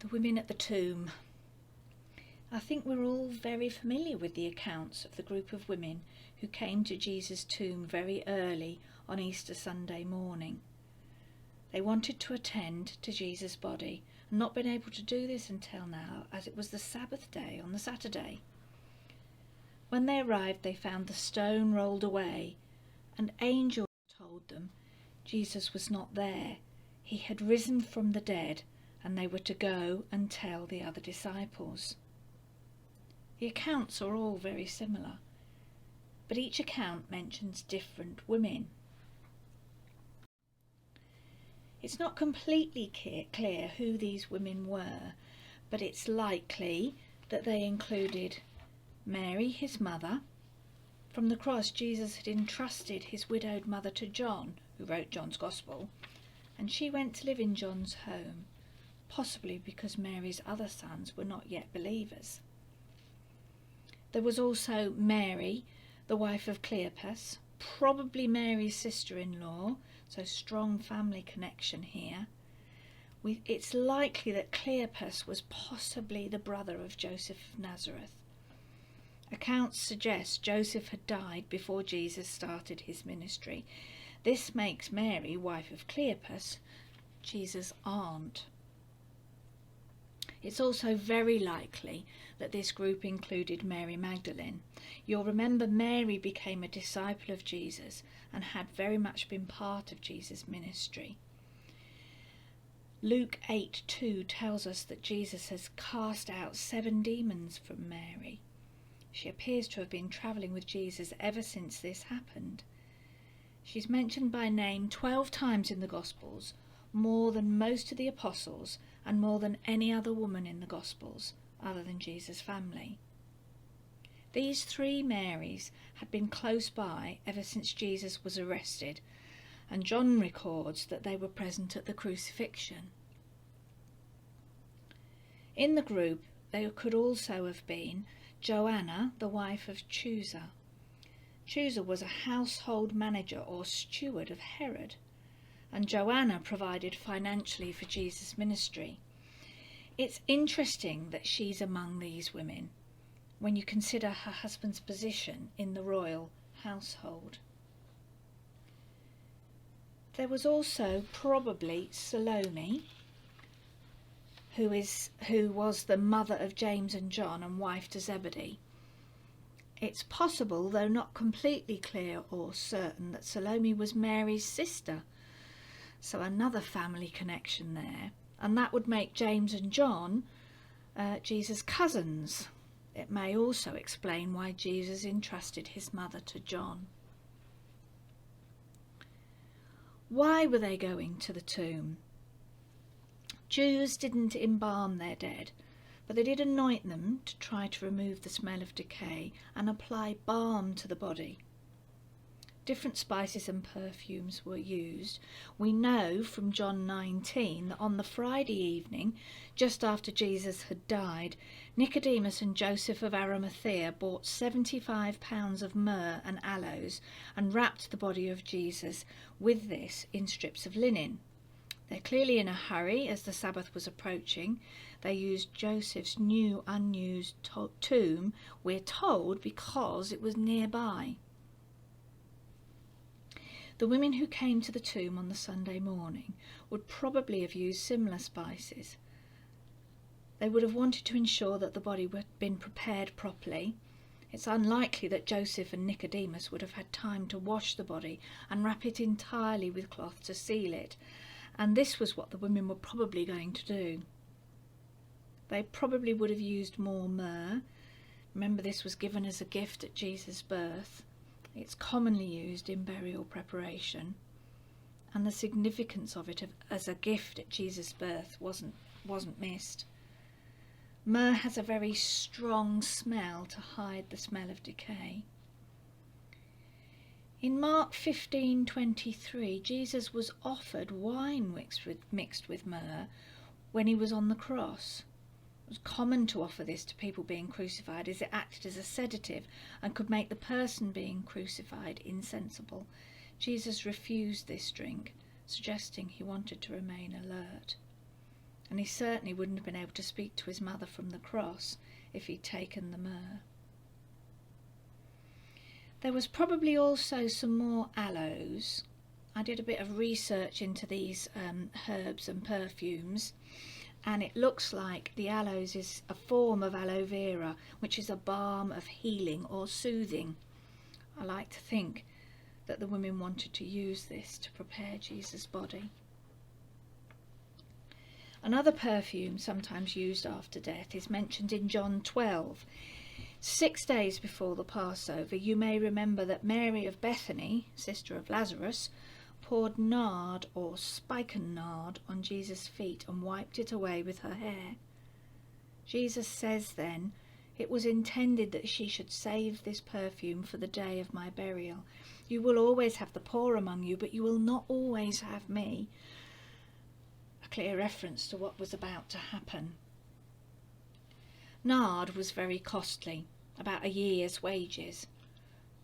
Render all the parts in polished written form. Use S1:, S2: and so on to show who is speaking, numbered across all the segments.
S1: The women at the tomb. I think we're all very familiar with the accounts of the group of women who came to Jesus' tomb very early on Easter Sunday morning. They wanted to attend to Jesus' body and not been able to do this until now, as it was the Sabbath day on the Saturday. When they arrived, they found the stone rolled away. An angel told them Jesus was not there. He had risen from the dead, and they were to go and tell the other disciples. The accounts are all very similar, but each account mentions different women. It's not completely clear who these women were, but it's likely that they included Mary, his mother. From the cross, Jesus had entrusted his widowed mother to John, who wrote John's Gospel, and she went to live in John's home, possibly because Mary's other sons were not yet believers. There was also Mary, the wife of Cleopas, probably Mary's sister-in-law, so strong family connection here. It's likely that Cleopas was possibly the brother of Joseph of Nazareth. Accounts suggest Joseph had died before Jesus started his ministry. This makes Mary, wife of Cleopas, Jesus' aunt. It's also very likely that this group included Mary Magdalene. You'll remember Mary became a disciple of Jesus and had very much been part of Jesus' ministry. Luke 8:2 tells us that Jesus has cast out 7 demons from Mary. She appears to have been travelling with Jesus ever since this happened. She's mentioned by name 12 times in the Gospels, more than most of the apostles and more than any other woman in the Gospels, other than Jesus' family. These 3 Marys had been close by ever since Jesus was arrested, and John records that they were present at the crucifixion. In the group, there could also have been Joanna, the wife of Chuza. Chuza was a household manager or steward of Herod, and Joanna provided financially for Jesus' ministry. It's interesting that she's among these women when you consider her husband's position in the royal household. There was also probably Salome, who was the mother of James and John and wife to Zebedee. It's possible, though not completely clear or certain, that Salome was Mary's sister, so another family connection there, and that would make James and John Jesus' cousins. It may also explain why Jesus entrusted his mother to John. Why were they going to the tomb? Jews didn't embalm their dead, but they did anoint them to try to remove the smell of decay and apply balm to the body. Different spices and perfumes were used. We know from John 19 that on the Friday evening, just after Jesus had died, Nicodemus and Joseph of Arimathea bought 75 pounds of myrrh and aloes and wrapped the body of Jesus with this in strips of linen. They're clearly in a hurry as the Sabbath was approaching. They used Joseph's new unused tomb, we're told, because it was nearby. The women who came to the tomb on the Sunday morning would probably have used similar spices. They would have wanted to ensure that the body had been prepared properly. It's unlikely that Joseph and Nicodemus would have had time to wash the body and wrap it entirely with cloth to seal it, and this was what the women were probably going to do. They probably would have used more myrrh. Remember, this was given as a gift at Jesus' birth. It's commonly used in burial preparation, and the significance of it as a gift at Jesus' birth wasn't missed. Myrrh has a very strong smell to hide the smell of decay. In Mark 15:23, Jesus was offered wine mixed with myrrh when he was on the cross. It was common to offer this to people being crucified, as it acted as a sedative and could make the person being crucified insensible. Jesus refused this drink, suggesting he wanted to remain alert. and he certainly wouldn't have been able to speak to his mother from the cross if he'd taken the myrrh. There was probably also some more aloes. I did a bit of research into these herbs and perfumes, and it looks like the aloes is a form of aloe vera, which is a balm of healing or soothing. I like to think that the women wanted to use this to prepare Jesus' body. Another perfume sometimes used after death is mentioned in John 12. 6 days before the Passover, you may remember that Mary of Bethany, sister of Lazarus, poured nard or spikenard on Jesus' feet and wiped it away with her hair. Jesus says then, "It was intended that she should save this perfume for the day of my burial. You will always have the poor among you, but you will not always have me." A clear reference to what was about to happen. Nard was very costly, about a year's wages.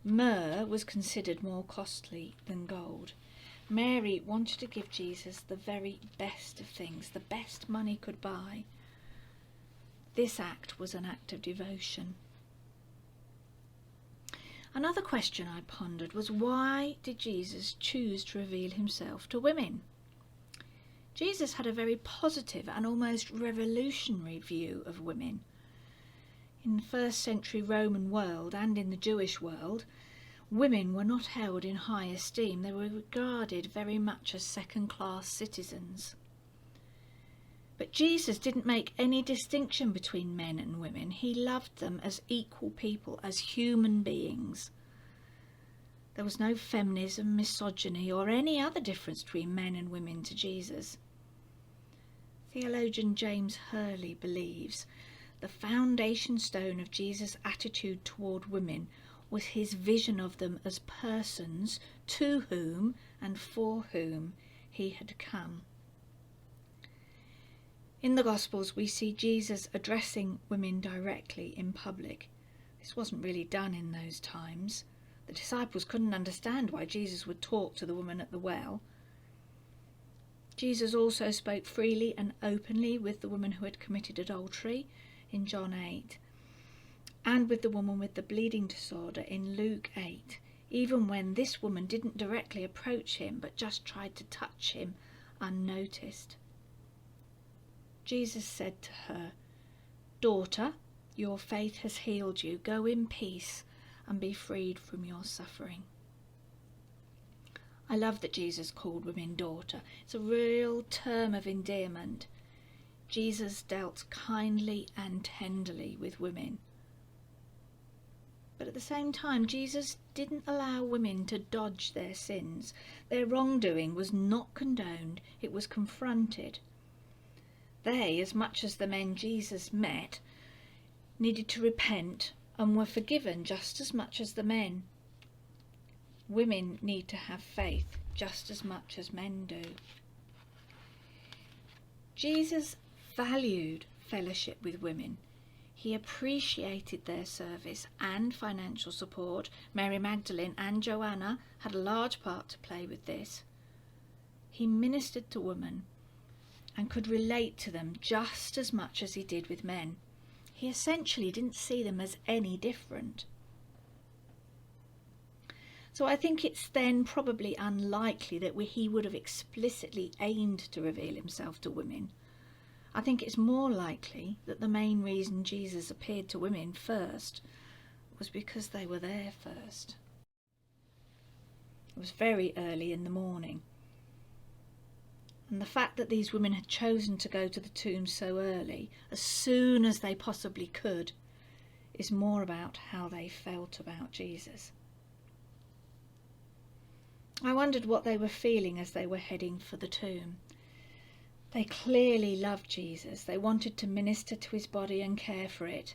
S1: Myrrh was considered more costly than gold. Mary wanted to give Jesus the very best of things, the best money could buy. This act was an act of devotion. Another question I pondered was, why did Jesus choose to reveal himself to women? Jesus had a very positive and almost revolutionary view of women. In the first century Roman world and in the Jewish world, women were not held in high esteem. They were regarded very much as second-class citizens. But Jesus didn't make any distinction between men and women. He loved them as equal people, as human beings. There was no feminism, misogyny, or any other difference between men and women to Jesus. Theologian James Hurley believes the foundation stone of Jesus' attitude toward women was his vision of them as persons to whom and for whom he had come. In the Gospels, we see Jesus addressing women directly in public. This wasn't really done in those times. The disciples couldn't understand why Jesus would talk to the woman at the well. Jesus also spoke freely and openly with the woman who had committed adultery in John 8, and with the woman with the bleeding disorder in Luke 8, even when this woman didn't directly approach him but just tried to touch him unnoticed. Jesus said to her, "Daughter, your faith has healed you. Go in peace and be freed from your suffering." I love that Jesus called women daughter. It's a real term of endearment. Jesus dealt kindly and tenderly with women. But at the same time, Jesus didn't allow women to dodge their sins. Their wrongdoing was not condoned, it was confronted. They, as much as the men Jesus met, needed to repent and were forgiven just as much as the men. Women need to have faith just as much as men do. Jesus valued fellowship with women. He appreciated their service and financial support. Mary Magdalene and Joanna had a large part to play with this. He ministered to women and could relate to them just as much as he did with men. He essentially didn't see them as any different. So I think it's then probably unlikely that he would have explicitly aimed to reveal himself to women. I think it's more likely that the main reason Jesus appeared to women first was because they were there first. It was very early in the morning. And the fact that these women had chosen to go to the tomb so early, as soon as they possibly could, is more about how they felt about Jesus. I wondered what they were feeling as they were heading for the tomb. They clearly loved Jesus. They wanted to minister to his body and care for it.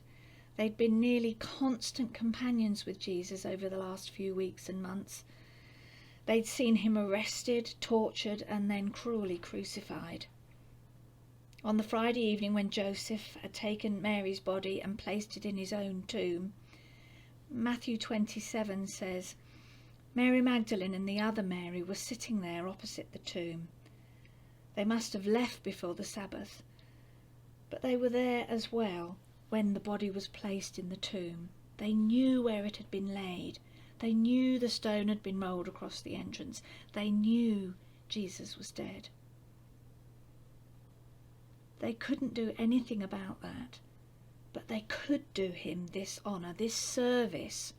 S1: They'd been nearly constant companions with Jesus over the last few weeks and months. They'd seen him arrested, tortured, and then cruelly crucified. On the Friday evening when Joseph had taken Mary's body and placed it in his own tomb, Matthew 27 says, Mary Magdalene and the other Mary were sitting there opposite the tomb. They must have left before the Sabbath, But they were there as well when the body was placed in the tomb. They knew where it had been laid. They knew the stone had been rolled across the entrance. They knew Jesus was dead. They couldn't do anything about that, but they could do him this honour, this service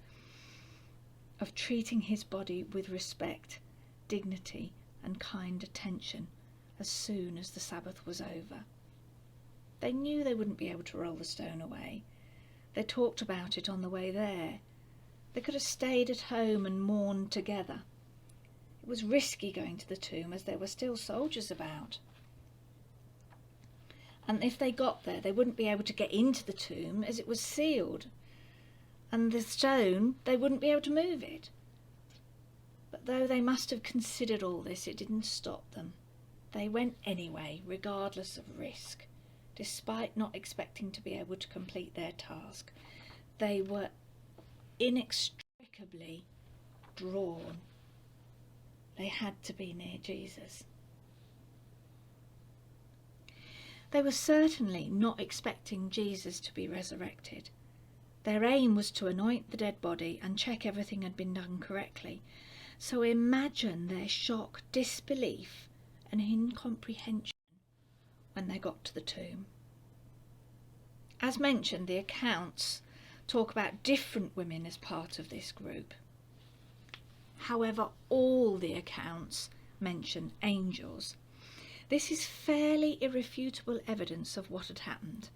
S1: of treating his body with respect, dignity and kind attention as soon as the Sabbath was over. They knew they wouldn't be able to roll the stone away. They talked about it on the way there. They could have stayed at home and mourned together. It was risky going to the tomb as there were still soldiers about. And if they got there, they wouldn't be able to get into the tomb as it was sealed. And the stone, they wouldn't be able to move it. But though they must have considered all this, it didn't stop them. They went anyway, regardless of risk, despite not expecting to be able to complete their task. They were inextricably drawn. They had to be near Jesus. They were certainly not expecting Jesus to be resurrected. Their aim was to anoint the dead body and check everything had been done correctly. So imagine their shock, disbelief and incomprehension when they got to the tomb. As mentioned, the accounts talk about different women as part of this group. However, all the accounts mention angels. This is fairly irrefutable evidence of what had happened.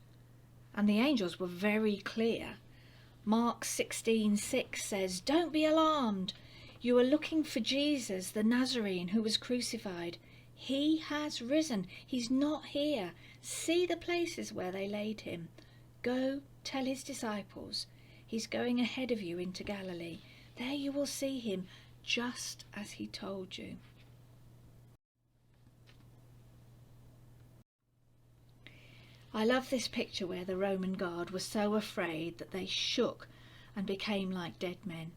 S1: And the angels were very clear. Mark 16:6 says, "Don't be alarmed. You are looking for Jesus, the Nazarene, who was crucified. He has risen. He's not here. See the places where they laid him. Go tell his disciples. He's going ahead of you into Galilee. There you will see him, just as he told you." I love this picture where the Roman guard was so afraid that they shook and became like dead men.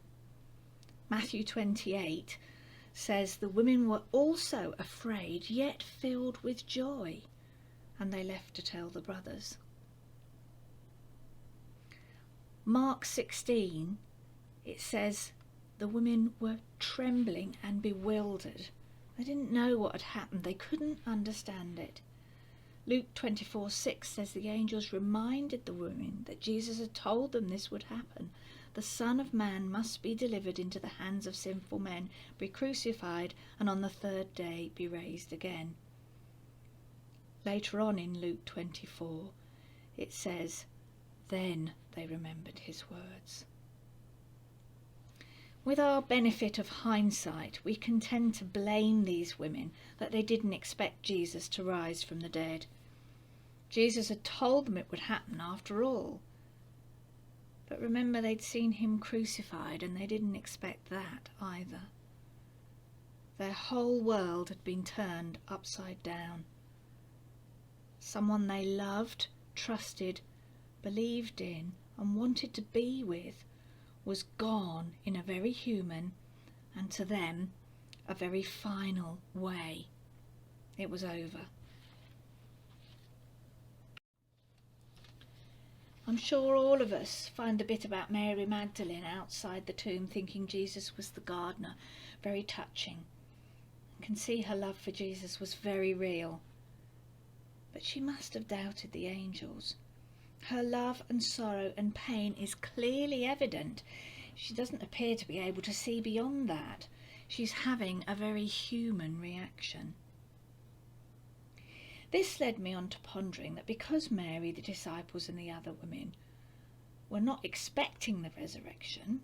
S1: Matthew 28 says the women were also afraid yet filled with joy, and they left to tell the brothers. Mark 16, it says the women were trembling and bewildered. They didn't know what had happened. They couldn't understand it. Luke 24:6 says the angels reminded the women that Jesus had told them this would happen. The Son of Man must be delivered into the hands of sinful men, be crucified, and on the third day be raised again. Later on in Luke 24, it says, "Then they remembered his words." With our benefit of hindsight, we can tend to blame these women that they didn't expect Jesus to rise from the dead. Jesus had told them it would happen after all. But remember, they'd seen him crucified and they didn't expect that either. Their whole world had been turned upside down. Someone they loved, trusted, believed in and wanted to be with was gone in a very human and, to them, a very final way. It was over. I'm sure all of us find the bit about Mary Magdalene outside the tomb thinking Jesus was the gardener very touching. I can see her love for Jesus was very real. But she must have doubted the angels. Her love and sorrow and pain is clearly evident. She doesn't appear to be able to see beyond that. She's having a very human reaction. This led me on to pondering that because Mary, the disciples and the other women were not expecting the resurrection,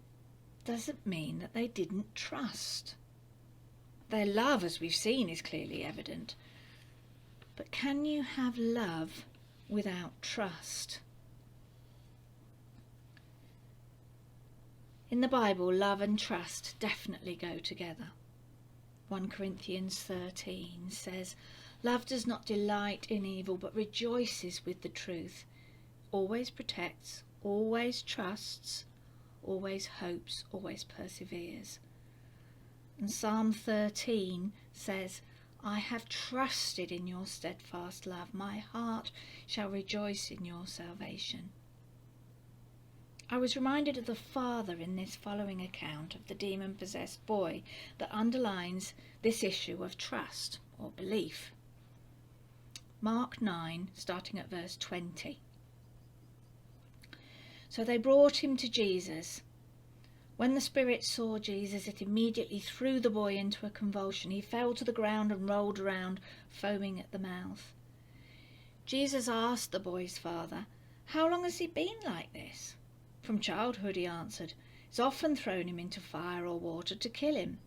S1: doesn't mean that they didn't trust. Their love, as we've seen, is clearly evident. But can you have love without trust? In the Bible, love and trust definitely go together. 1 Corinthians 13 says, "Love does not delight in evil, but rejoices with the truth, always protects, always trusts, always hopes, always perseveres." And Psalm 13 says, I have trusted in your steadfast love. My heart shall rejoice in your salvation. I was reminded of the father in this following account of the demon-possessed boy that underlines this issue of trust or belief. Mark 9, starting at verse 20. So they brought him to Jesus. When the spirit saw Jesus, it immediately threw the boy into a convulsion. He fell to the ground and rolled around, foaming at the mouth. Jesus asked the boy's father, "How long has he been like this?" "From childhood," he answered. "It's often thrown him into fire or water to kill him."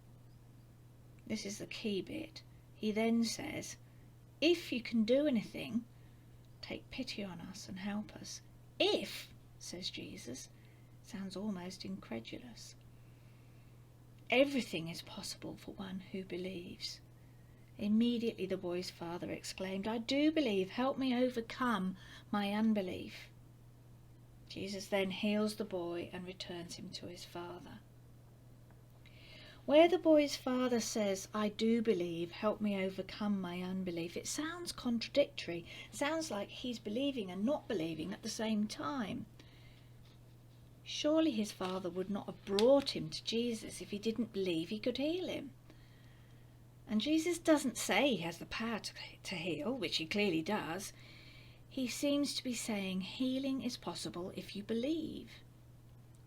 S1: This is the key bit. He then says, "If you can do anything, take pity on us and help us." If, says Jesus, sounds almost incredulous. Everything is possible for one who believes. Immediately the boy's father exclaimed, "I do believe, help me overcome my unbelief." Jesus then heals the boy and returns him to his father. Where the boy's father says, "I do believe, help me overcome my unbelief," it sounds contradictory. It sounds like he's believing and not believing at the same time. Surely his father would not have brought him to Jesus if he didn't believe he could heal him. And Jesus doesn't say he has the power to heal, which he clearly does. He seems to be saying healing is possible if you believe.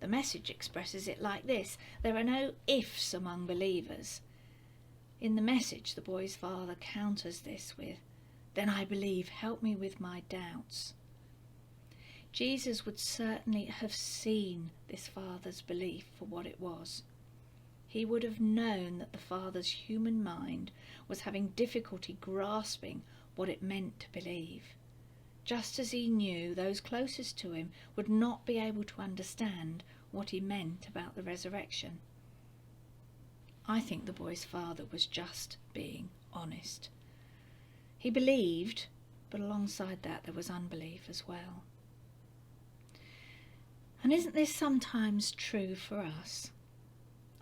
S1: The Message expresses it like this: there are no ifs among believers. In the Message, the boy's father counters this with, "Then I believe, help me with my doubts." Jesus would certainly have seen this father's belief for what it was. He would have known that the father's human mind was having difficulty grasping what it meant to believe, just as he knew those closest to him would not be able to understand what he meant about the resurrection. I think the boy's father was just being honest. He believed, but alongside that there was unbelief as well. And isn't this sometimes true for us?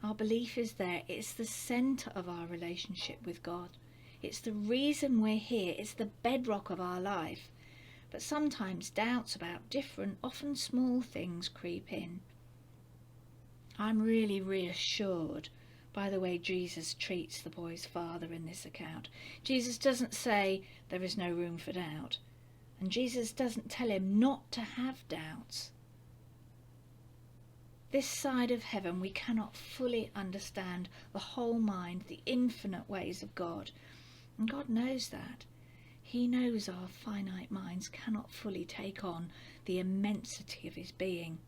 S1: Our belief is there. It's the centre of our relationship with God. It's the reason we're here. It's the bedrock of our life. But sometimes doubts about different, often small things creep in. I'm really reassured by the way Jesus treats the boy's father in this account. Jesus doesn't say there is no room for doubt. And Jesus doesn't tell him not to have doubts. This side of heaven, we cannot fully understand the whole mind, the infinite ways of God. And God knows that. He knows our finite minds cannot fully take on the immensity of his being.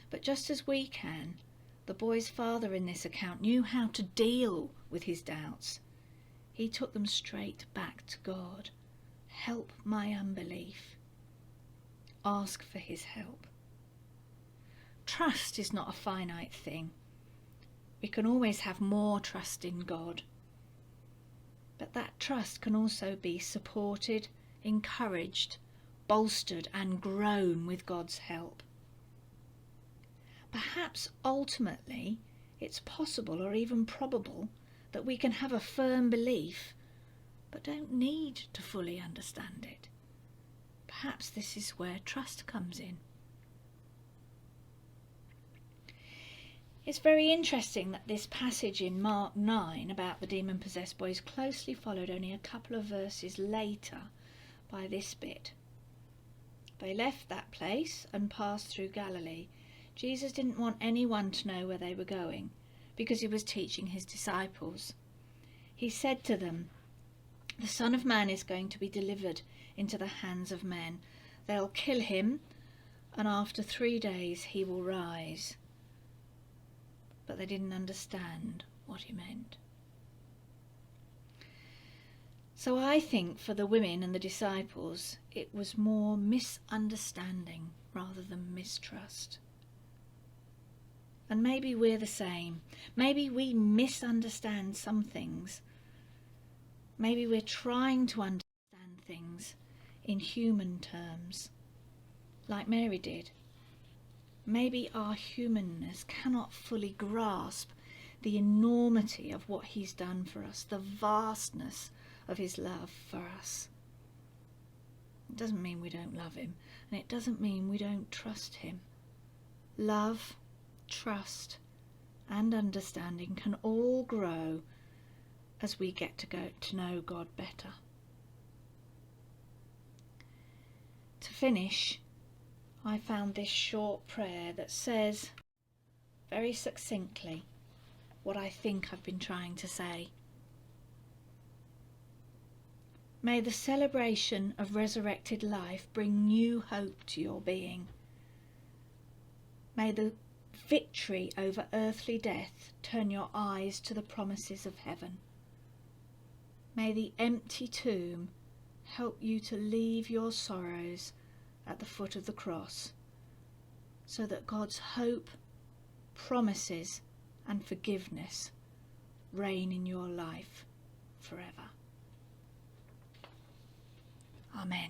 S1: But just as we can, the boy's father in this account knew how to deal with his doubts. He took them straight back to God. Help my unbelief. Ask for his help. Trust is not a finite thing. We can always have more trust in God. But that trust can also be supported, encouraged, bolstered and grown with God's help. Perhaps ultimately it's possible or even probable that we can have a firm belief but don't need to fully understand it. Perhaps this is where trust comes in. It's very interesting that this passage in Mark 9 about the demon-possessed boy is closely followed only a couple of verses later by this bit. They left that place and passed through Galilee. Jesus didn't want anyone to know where they were going because he was teaching his disciples. He said to them, "The Son of Man is going to be delivered into the hands of men. They'll kill him, and after 3 days he will rise." But they didn't understand what he meant. So I think for the women and the disciples, it was more misunderstanding rather than mistrust. And maybe we're the same. Maybe we misunderstand some things. Maybe we're trying to understand things in human terms, like Mary did. Maybe our humanness cannot fully grasp the enormity of what he's done for us, the vastness of his love for us. It doesn't mean we don't love him, and it doesn't mean we don't trust him. Love, trust, and understanding can all grow as we get to know God better. To finish, I found this short prayer that says very succinctly what I think I've been trying to say. May the celebration of resurrected life bring new hope to your being. May the victory over earthly death turn your eyes to the promises of heaven. May the empty tomb help you to leave your sorrows at the foot of the cross, so that God's hope, promises, and forgiveness reign in your life forever. Amen.